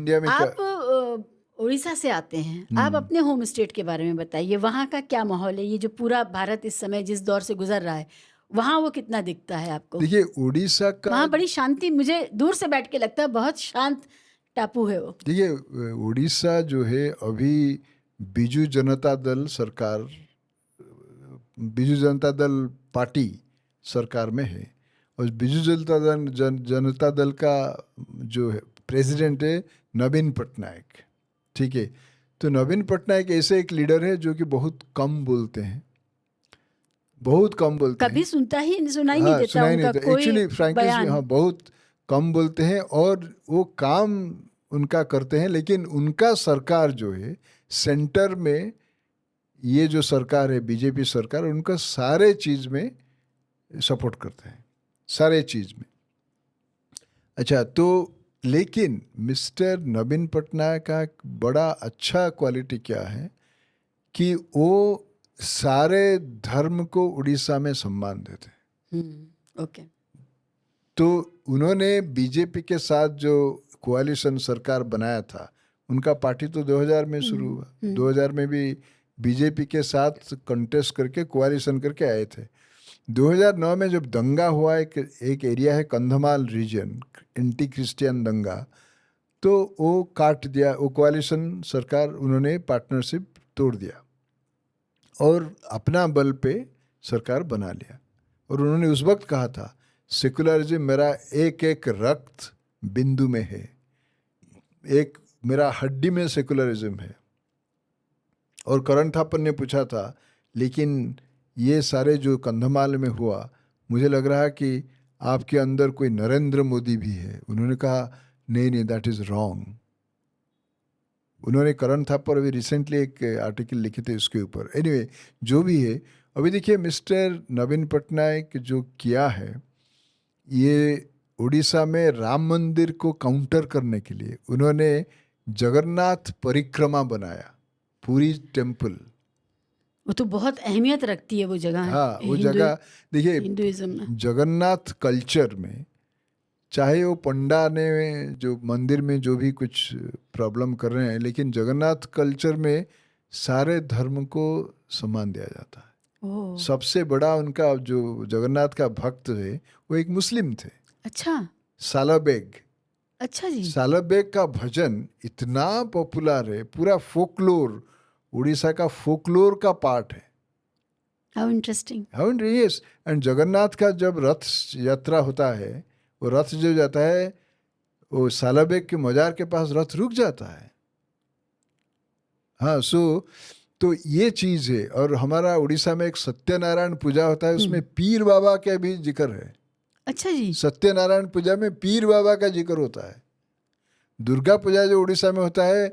India में आप उड़ीसा से आते हैं, आप अपने होम स्टेट के बारे में बताइए, वहाँ का क्या माहौल है? ये जो पूरा भारत इस समय जिस दौर से गुज़र रहा है, वहाँ वो कितना दिखता है आपको? देखिए उड़ीसा का, वहाँ बड़ी शांति, मुझे दूर से बैठ के लगता है बहुत शांत टापू है वो। देखिए उड़ीसा जो है अभी बीजू जनता दल सरकार, बीजू जनता दल पार्टी सरकार में है, और बीजू जनता दल का जो है प्रेसिडेंट है नवीन पटनायक। ठीक है, तो नवीन पटनायक ऐसे एक लीडर है जो कि बहुत कम बोलते हैं, बहुत कम बोलते हैं। कभी सुनाई ही नहीं हाँ, देता सुनाई नहीं उनका देता कोई एक्चुअली, फ्रैंकली, बयान। हाँ बहुत कम बोलते हैं, और वो काम उनका करते हैं। लेकिन उनका सरकार जो है सेंटर में, ये जो सरकार है बीजेपी सरकार, उनका सारे चीज़ में सपोर्ट करते हैं, सारे चीज़ में। अच्छा, तो लेकिन मिस्टर नवीन पटनायक का एक बड़ा अच्छा क्वालिटी क्या है कि वो सारे धर्म को उड़ीसा में सम्मान देते हैं। ओके। तो उन्होंने बीजेपी के साथ जो कोalition सरकार बनाया था, उनका पार्टी तो 2000 में शुरू हुआ, 2000 में भी बीजेपी के साथ कंटेस्ट करके कोalition करके आए थे। 2009 में जब दंगा हुआ, एक एरिया है कंधमाल रीजन, एंटी क्रिश्चियन दंगा, तो वो काट दिया, वो कोalition सरकार, उन्होंने पार्टनरशिप तोड़ दिया और अपना बल पे सरकार बना लिया। और उन्होंने उस वक्त कहा था सेकुलरिज्म मेरा एक एक रक्त बिंदु में है, एक मेरा हड्डी में सेकुलरिज्म है। और करण थापर ने पूछा था, लेकिन ये सारे जो कंधमाल में हुआ, मुझे लग रहा है कि आपके अंदर कोई नरेंद्र मोदी भी है। उन्होंने कहा नहीं नहीं, दैट इज़ रॉन्ग। उन्होंने करण थापर अभी रिसेंटली एक आर्टिकल लिखे थे उसके ऊपर। एनीवे, जो भी है, अभी देखिए मिस्टर नवीन पटनायक जो किया है, ये उड़ीसा में राम मंदिर को काउंटर करने के लिए उन्होंने जगन्नाथ परिक्रमा बनाया, पूरी टेम्पल। वो तो बहुत अहमियत रखती है वो जगह। हाँ, वो जगह देखिए, हिंदुइज्म में जगन्नाथ कल्चर में, चाहे वो पंडा ने जो मंदिर में जो भी कुछ प्रॉब्लम कर रहे हैं, लेकिन जगन्नाथ कल्चर में सारे धर्म को सम्मान दिया जाता है। सबसे बड़ा उनका जो जगन्नाथ का भक्त है वो एक मुस्लिम थे। अच्छा, सालाबेग। अच्छा जी। सालाबेग का भजन इतना पॉपुलर है, पूरा फोकलोर, उड़ीसा का फोकलोर का पार्ट है। How interesting. How yes. And Jagannath का जब रथ यात्रा होता है, वो रथ जो जाता है, वो सालाबेग के मजार के पास रथ रुक जाता है। हाँ, तो ये चीज़ है। और हमारा उड़ीसा में एक सत्यनारायण पूजा होता है, उसमें पीर बाबा का भी जिक्र है। अच्छा जी। सत्यनारायण पूजा में पीर बाबा का जिक्र होता है। दुर्गा पूजा जो उड़ीसा में होता है,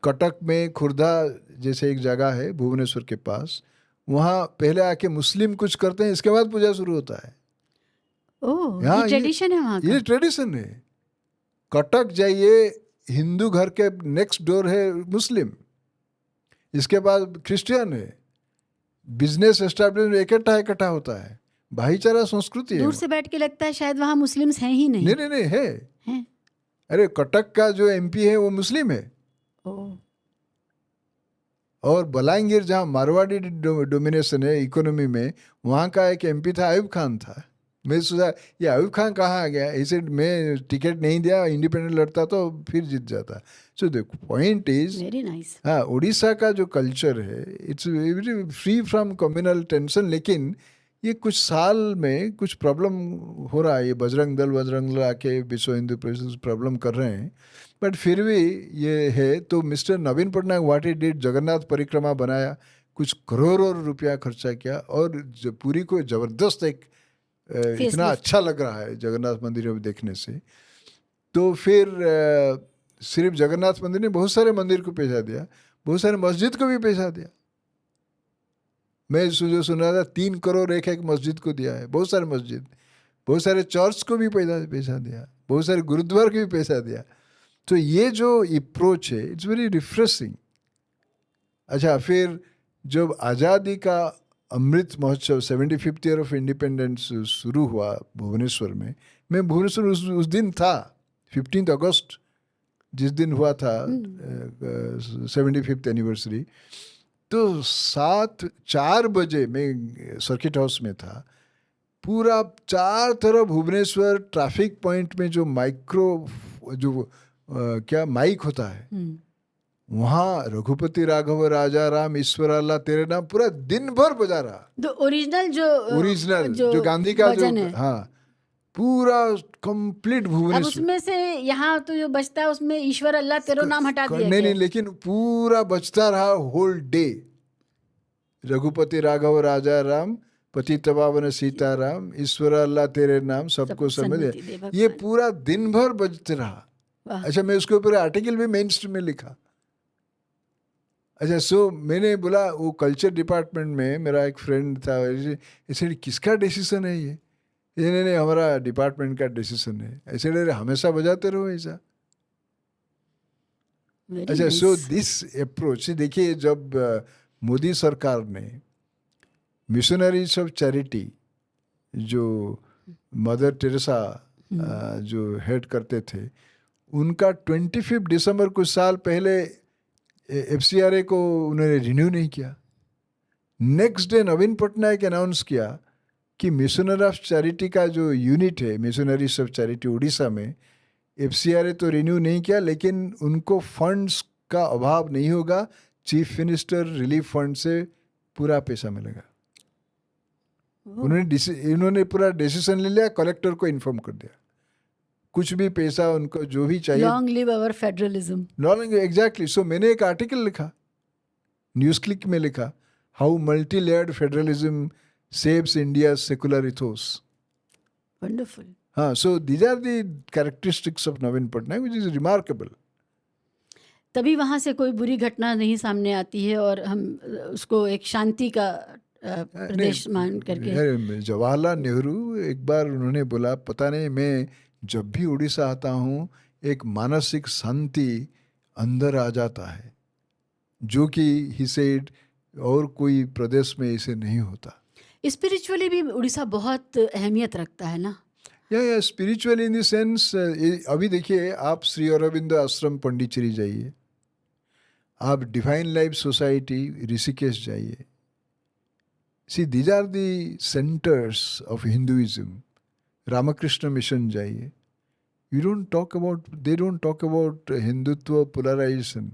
कटक में, खुर्दा जैसे एक जगह है भुवनेश्वर के पास, वहाँ पहले आके मुस्लिम कुछ करते हैं, इसके बाद पूजा शुरू होता है। ओह, ये ट्रेडिशन है वहाँ का। ये ट्रेडिशन है। कटक जाइए, हिंदू घर के नेक्स्ट डोर है मुस्लिम, इसके बाद क्रिश्चियन है। बिजनेस एस्टैब्लिशमेंट इकट्ठा होता है, भाईचारा संस्कृति है। दूर से बैठ के लगता है शायद वहाँ मुस्लिम्स हैं ही नहीं। नहीं है। हैं? अरे कटक का जो एमपी है वो मुस्लिम है। ओह। और बलांगीर जहाँ मारवाड़ी डोमिनेशन है इकोनॉमी में, वहाँ का एक एमपी था, आयुब खान था। मैं सोचा ये आयुब खान कहाँ आ गया, इसे मैं टिकट नहीं दिया, इंडिपेंडेंट लड़ता तो फिर जीत जाता। So the point is, very nice. हाँ, उड़ीसा का जो कल्चर है, it's very free from communal tension. लेकिन ये कुछ साल में कुछ प्रॉब्लम हो रहा है, ये बजरंग दल आके विश्व हिंदू परिषद प्रॉब्लम कर रहे हैं, बट फिर भी ये है। तो mister Naveen Patnaik what he did, Jagannath परिक्रमा बनाया, कुछ करोड़ों रुपया खर्चा किया, और पूरी को ज़बरदस्त एक इतना अच्छा लग रहा है जगन्नाथ मंदिर में देखने से। तो फिर सिर्फ जगन्नाथ मंदिर ने बहुत सारे मंदिर को पैसा दिया, बहुत सारे मस्जिद को भी पैसा दिया। मैं जो सुन रहा था 3 करोड़ एक मस्जिद को दिया है, बहुत सारे मस्जिद, बहुत सारे चर्च को भी पैसा दिया, बहुत सारे गुरुद्वार को भी पैसा दिया। तो ये जो अप्रोच है, इट्स वेरी रिफ्रेशिंग। अच्छा, फिर जब आज़ादी का Amrit Mahotsav 75th year of independence शुरू हुआ भुवनेश्वर में, मैं भुवनेश्वर उस दिन था, 15 अगस्त जिस दिन हुआ था 75th एनिवर्सरी, तो 4 बजे मैं सर्किट हाउस में था, पूरा 4 तरफ भुवनेश्वर ट्रैफिक पॉइंट में जो क्या माइक होता है, वहाँ रघुपति राघव राजा राम ईश्वर अल्लाह तेरे नाम पूरा दिन भर बजा रहा। तो ओरिजिनल जो गांधी का जो, भजन है, हाँ, पूरा कंप्लीट अब भुवनेश्वर। उसमें से यहाँ तो जो बचता है उसमें ईश्वर अल्लाह तेरो नाम हटा दिया नहीं गया। लेकिन पूरा बजता रहा होल डे। रघुपति राघव राजा राम पतित पावन सीताराम ईश्वर अल्लाह तेरे नाम सबको समझ, ये पूरा दिन भर बजते रहा। अच्छा, मैं उसके ऊपर आर्टिकल भी मेन स्ट्रीम में लिखा। अच्छा, सो मैंने बोला, वो कल्चर डिपार्टमेंट में मेरा एक फ्रेंड था, ऐसे किसका डिसीजन है ये? नहीं, हमारा डिपार्टमेंट का डिसीजन है। ऐसे हमेशा बजाते रहो ऐसा। अच्छा, सो दिस अप्रोच, देखिए, जब मोदी सरकार ने मिशनरीज ऑफ चैरिटी, जो मदर टेरेसा जो हेड करते थे, उनका 25 दिसंबर कुछ साल पहले FCRA को उन्होंने रिन्यू नहीं किया। नेक्स्ट डे नवीन पटनायक अनाउंस किया कि मिशनरी ऑफ चैरिटी का जो यूनिट है, मिशनरीज ऑफ चैरिटी उड़ीसा में, FCRA तो रिन्यू नहीं किया, लेकिन उनको फंड्स का अभाव नहीं होगा, चीफ मिनिस्टर रिलीफ फंड से पूरा पैसा मिलेगा। उन्होंने पूरा डिसीजन ले लिया, कलेक्टर को इन्फॉर्म कर दिया, कुछ भी पैसा उनको जो भी चाहिए। Long live our federalism. Long, exactly. So मैंने एक आर्टिकल लिखा, न्यूज क्लिक में लिखा, how multi layered federalism saves India secular ethos. Wonderful. हाँ, so these are the characteristics of Naveen Patnaik which is remarkable. तभी वहाँ से कोई बुरी घटना नहीं सामने आती है और हम उसको एक शांति का प्रदेश मान करके। जवाहरलाल नेहरू एक बार उन्होंने बोला, पता नहीं, मैं जब भी उड़ीसा आता हूँ एक मानसिक शांति अंदर आ जाता है, जो कि ही सेड और कोई प्रदेश में ऐसे नहीं होता। स्पिरिचुअली भी उड़ीसा बहुत अहमियत रखता है ना? या स्पिरिचुअल इन द सेंस, अभी देखिए, आप श्री अरविंद आश्रम पंडिचेरी जाइए, आप डिवाइन लाइफ सोसाइटी ऋषिकेश जाइए, see these are the centres of Hinduism. Ramakrishna mission जाइए, they don't talk about Hindutva polarization.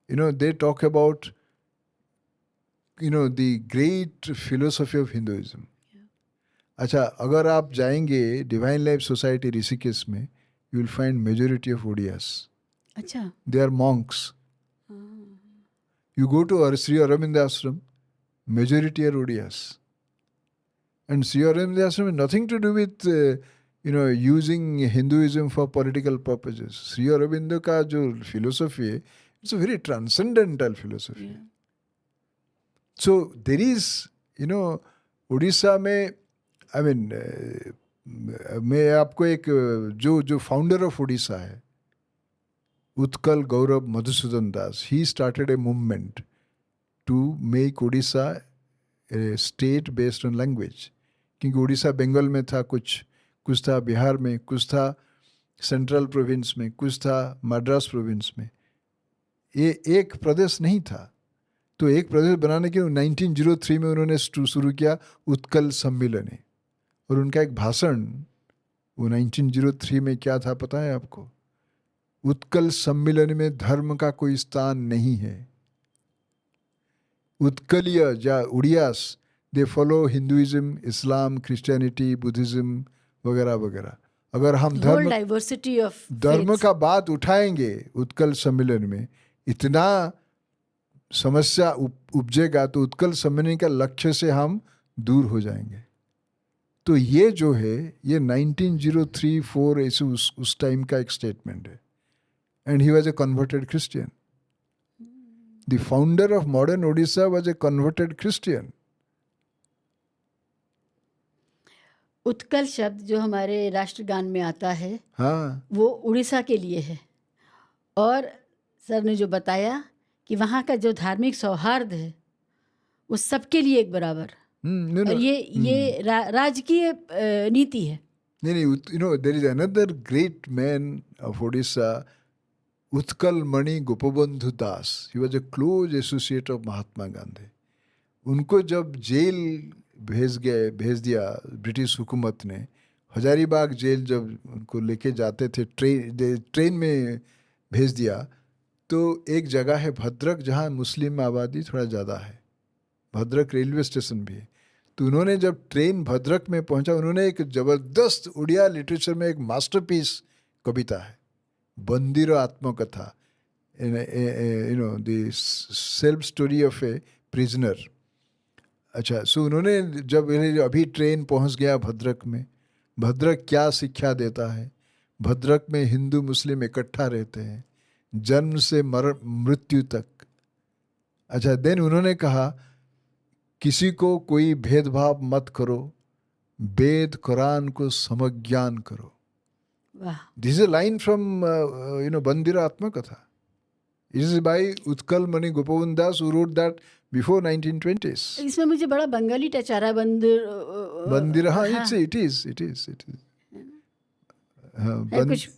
They talk about, the great philosophy of Hinduism. अच्छा, अगर आप जाएंगे डिवाइन लाइफ सोसाइटी ऋषिकेश में, you will find majority of Odiyas. अच्छा, they are monks. You go to Sri Aurobindo Ashram, majority are Odiyas. And Sri Aurobindo Ashram has nothing to do with using Hinduism for political purposes. Sri Aurobindo का जो philosophy है, it's a very transcendental philosophy. Yeah. So there is, Orissa में, I mean, मैं आपको एक जो founder of Orissa है, उत्कल गौरव मधुसूदन दास, he started a movement to make Odisha a state based on language. क्योंकि उड़ीसा बंगाल में था, कुछ था बिहार में, कुछ था सेंट्रल प्रोविंस में, कुछ था मद्रास प्रोविंस में, ये एक प्रदेश नहीं था। तो एक प्रदेश बनाने के 1903 में उन्होंने शुरू किया उत्कल सम्मेलन, और उनका एक भाषण वो 1903 में क्या था पता है आपको? उत्कल सम्मेलन में धर्म का कोई स्थान नहीं है। उत्कलीय या Odias, they follow Hinduism, Islam, Christianity, Buddhism वगैरह वगैरह। अगर हम धर्म का बात उठाएंगे उत्कल सम्मेलन में, इतना समस्या उपजेगा, तो उत्कल सम्मेलन का लक्ष्य से हम दूर हो जाएंगे। तो ये जो है, ये 1903-4 ऐसे उस टाइम का एक स्टेटमेंट है। And he was a converted Christian. The founder of modern Odisha was a converted Christian. Utkal शब्द जो हमारे राष्ट्रगान में आता है, हाँ, वो उड़ीसा के लिए है। और सर ने जो बताया कि वहाँ का जो धार्मिक सौहार्द है वो सबके लिए एक बराबर, और ये राजकीय नीति है। नहीं, you know, there is another great man of Odisha, Utkal Mani Gopabandhu Das. He was a close associate of Mahatma Gandhi. उनको जब जेल भेज दिया ब्रिटिश हुकूमत ने, हजारीबाग जेल जब उनको लेके जाते थे, ट्रेन में भेज दिया, तो एक जगह है भद्रक जहाँ मुस्लिम आबादी थोड़ा ज़्यादा है, भद्रक रेलवे स्टेशन भी है। तो उन्होंने जब ट्रेन भद्रक में पहुंचा, उन्होंने एक ज़बरदस्त उड़िया लिटरेचर में एक मास्टरपीस कविता है, बंदिर आत्मकथा, you know the self story of A prisoner. अच्छा, सो उन्होंने जब अभी ट्रेन पहुंच गया भद्रक में, भद्रक क्या शिक्षा देता है, भद्रक में हिंदू मुस्लिम इकट्ठा रहते हैं जन्म से मृत्यु तक। अच्छा, देन उन्होंने कहा किसी को कोई भेदभाव मत करो, वेद कुरान को समज्ञान करो। वाह, this is a line from you know Bandira Atmakatha. It is by Utkal Mani Gopabandhu Das who wrote that before 1920s। इसमें मुझे बड़ा बंगाली टच आ रहा है, बंदिर, हाँ, हाँ, इट इज है कुछ